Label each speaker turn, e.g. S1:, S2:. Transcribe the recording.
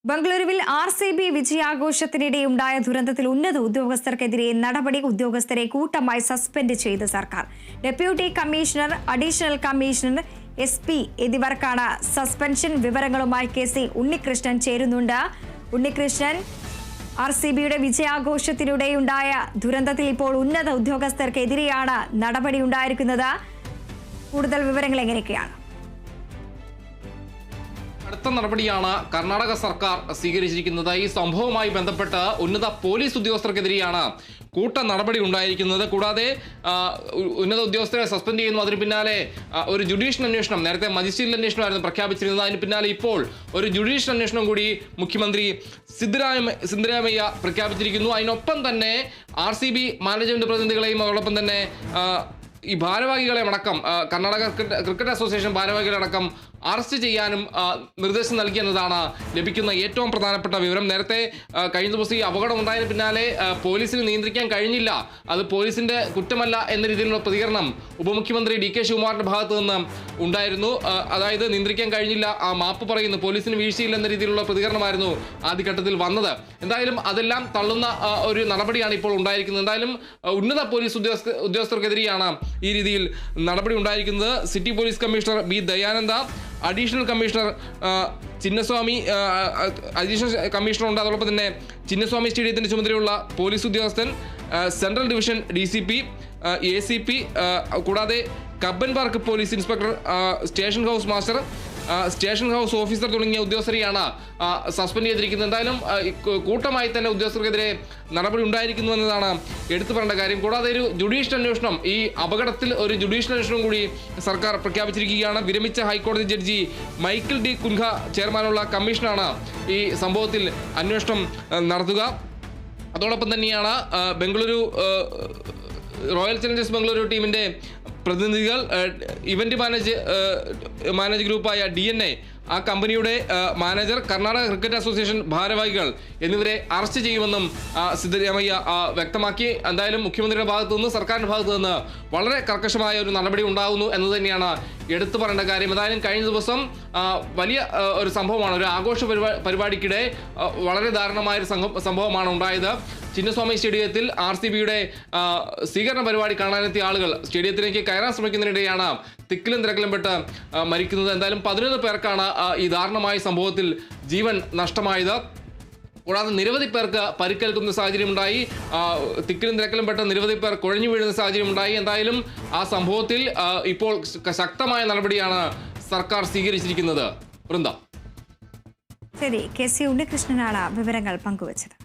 S1: ബംഗളൂരുവിൽ RCB വിജയാഘോഷത്തിനിടെയുണ്ടായ ദുരന്തത്തിൽ ഉന്നത ഉദ്യോഗസ്ഥർക്കെതിരെ നടപടി. ഉദ്യോഗസ്ഥരെ കൂട്ടമായി സസ്പെൻഡ് ചെയ്ത് സർക്കാർ. Deputy commissioner, additional commissioner, SP എന്നിവർക്കാണ് സസ്പെൻഷൻ. വിവരങ്ങളുമായി KC ഉണ്ണികൃഷ്ണൻ ചേരുന്നുണ്ട്. ഉണ്ണികൃഷ്ണൻ, RCBയുടെ വിജയാഘോഷത്തിനിടെയുണ്ടായ ദുരന്തത്തിൽ ഇപ്പോൾ ഉന്നത ഉദ്യോഗസ്ഥർക്കെതിരെയാണ് നടപടി ഉണ്ടായിരിക്കുന്നത്. കൂടുതൽ വിവരങ്ങൾ എങ്ങനെയൊക്കെയാണ്?
S2: അടുത്ത നടപടിയാണ് കർണാടക സർക്കാർ സ്വീകരിച്ചിരിക്കുന്നത്. ഈ സംഭവവുമായി ബന്ധപ്പെട്ട് ഉന്നത പോലീസ് ഉദ്യോഗസ്ഥർക്കെതിരെയാണ് കൂട്ട നടപടി ഉണ്ടായിരിക്കുന്നത്. കൂടാതെ ഉന്നത ഉദ്യോഗസ്ഥരെ സസ്പെൻഡ് ചെയ്യുന്നു. അതിന് പിന്നാലെ ഒരു ജുഡീഷ്യൽ അന്വേഷണം, നേരത്തെ മജിസ്ട്രേറ്റ് അന്വേഷണമായിരുന്നു പ്രഖ്യാപിച്ചിരുന്നത്. അതിന് പിന്നാലെ ഇപ്പോൾ ഒരു ജുഡീഷ്യൽ അന്വേഷണം കൂടി മുഖ്യമന്ത്രി സിദ്ധരാമയ്യ പ്രഖ്യാപിച്ചിരിക്കുന്നു. അതിനൊപ്പം തന്നെ RCB മാനേജ്മെന്റ് പ്രതിനിധികളെയും അതോടൊപ്പം തന്നെ ഈ ഭാരവാഹികളെ അടക്കം കർണാടക ക്രിക്കറ്റ് അസോസിയേഷൻ ഭാരവാഹികളടക്കം അറസ്റ്റ് ചെയ്യാനും നിർദ്ദേശം നൽകിയെന്നതാണ് ലഭിക്കുന്ന ഏറ്റവും പ്രധാനപ്പെട്ട വിവരം. നേരത്തെ കഴിഞ്ഞ ദിവസം ഈ അപകടം ഉണ്ടായതിന് പിന്നാലെ പോലീസിന് നിയന്ത്രിക്കാൻ കഴിഞ്ഞില്ല, അത് പോലീസിന്റെ കുറ്റമല്ല എന്ന രീതിയിലുള്ള പ്രതികരണം ഉപമുഖ്യമന്ത്രി DK ശിവകുമാറിന്റെ ഭാഗത്ത് നിന്ന് ഉണ്ടായിരുന്നു. അതായത് നിയന്ത്രിക്കാൻ കഴിഞ്ഞില്ല, മാപ്പ് പറയുന്നു, പോലീസിന് വീഴ്ചയില്ല എന്ന രീതിയിലുള്ള പ്രതികരണമായിരുന്നു ആദ്യഘട്ടത്തിൽ വന്നത്. എന്തായാലും അതെല്ലാം തള്ളുന്ന ഒരു നടപടിയാണ് ഇപ്പോൾ ഉണ്ടായിരിക്കുന്നത്. എന്തായാലും ഉന്നത പോലീസ് ഉദ്യോഗസ്ഥർക്കെതിരെയാണ് ഈ രീതിയിൽ നടപടി ഉണ്ടായിരിക്കുന്നത്. City police commissioner B Dayananda, additional commissioner Chinnaswamy, additional commissioner ഉണ്ട്. അതോടൊപ്പം തന്നെ ചിന്നസ്വാമി സ്റ്റേഡിയത്തിന്റെ ചുമതലയുള്ള പോലീസ് ഉദ്യോഗസ്ഥൻ, സെൻട്രൽ ഡിവിഷൻ DCP, ACP, കൂടാതെ Cubbon park police inspector, station house master, station house officer തുടങ്ങിയ ഉദ്യോഗസ്ഥരെയാണ് സസ്പെൻഡ് ചെയ്തിരിക്കുന്നത്. എന്തായാലും കൂട്ടമായി തന്നെ ഉദ്യോഗസ്ഥർക്കെതിരെ നടപടി ഉണ്ടായിരിക്കുന്നു എന്നതാണ് എടുത്തു പറയേണ്ട കാര്യം. കൂടാതെ ഒരു ജുഡീഷ്യൽ അന്വേഷണം, ഈ അപകടത്തിൽ ഒരു ജുഡീഷ്യൽ അന്വേഷണം കൂടി സർക്കാർ പ്രഖ്യാപിച്ചിരിക്കുകയാണ്. വിരമിച്ച ഹൈക്കോടതി ജഡ്ജി മൈക്കിൾ D കുൻഹ ചെയർമാനുള്ള കമ്മീഷനാണ് ഈ സംഭവത്തിൽ അന്വേഷണം നടത്തുക. അതോടൊപ്പം തന്നെയാണ് ബംഗളൂരു റോയൽ ചലഞ്ചേഴ്സ് ബംഗളൂരു ടീമിന്റെ പ്രതിനിധികൾ, ഇവന്റ് മാനേജ് ഗ്രൂപ്പായ DNA, ആ കമ്പനിയുടെ മാനേജർ, കർണാടക ക്രിക്കറ്റ് അസോസിയേഷൻ ഭാരവാഹികൾ എന്നിവരെ അറസ്റ്റ് ചെയ്യുമെന്നും സിദ്ധരാമയ്യ വ്യക്തമാക്കി. എന്തായാലും മുഖ്യമന്ത്രിയുടെ ഭാഗത്തു നിന്ന്, സർക്കാരിന്റെ ഭാഗത്തു നിന്ന് വളരെ കർക്കശമായ ഒരു നടപടി ഉണ്ടാകുന്നു എന്ന് തന്നെയാണ് എടുത്തു പറയേണ്ട കാര്യം. എന്തായാലും കഴിഞ്ഞ ദിവസം വലിയ ഒരു സംഭവമാണ്, ഒരു ആഘോഷ പരിപാടിക്കിടെ വളരെ ദാരുണമായൊരു സംഭവമാണ് ഉണ്ടായത്. ചിന്നസ്വാമി സ്റ്റേഡിയത്തിൽ RCBയുടെ സ്വീകരണ പരിപാടി കാണാനെത്തിയ ആളുകൾ സ്റ്റേഡിയത്തിലേക്ക് കയറാൻ ശ്രമിക്കുന്നതിനിടെയാണ് തിക്കിലും തിരക്കിലും പെട്ട് മരിക്കുന്നത്. എന്തായാലും 11 പേർക്കാണ് ഈ ദാരുണമായ സംഭവത്തിൽ ജീവൻ നഷ്ടമായത്. കൂടാതെ നിരവധി പേർക്ക് പരിക്കേൽക്കുന്ന സാഹചര്യമുണ്ടായി. തിക്കിലും തിരക്കിലും പെട്ട് നിരവധി പേർ കുഴഞ്ഞു വീഴുന്ന സാഹചര്യമുണ്ടായി. എന്തായാലും ആ സംഭവത്തിൽ ഇപ്പോൾ ശക്തമായ നടപടിയാണ് സർക്കാർ സ്വീകരിച്ചിരിക്കുന്നത്. വൃന്ദ.
S1: ശരി, KC ഉണ്ണികൃഷ്ണനാണ് വിവരങ്ങൾ പങ്കുവച്ചത്.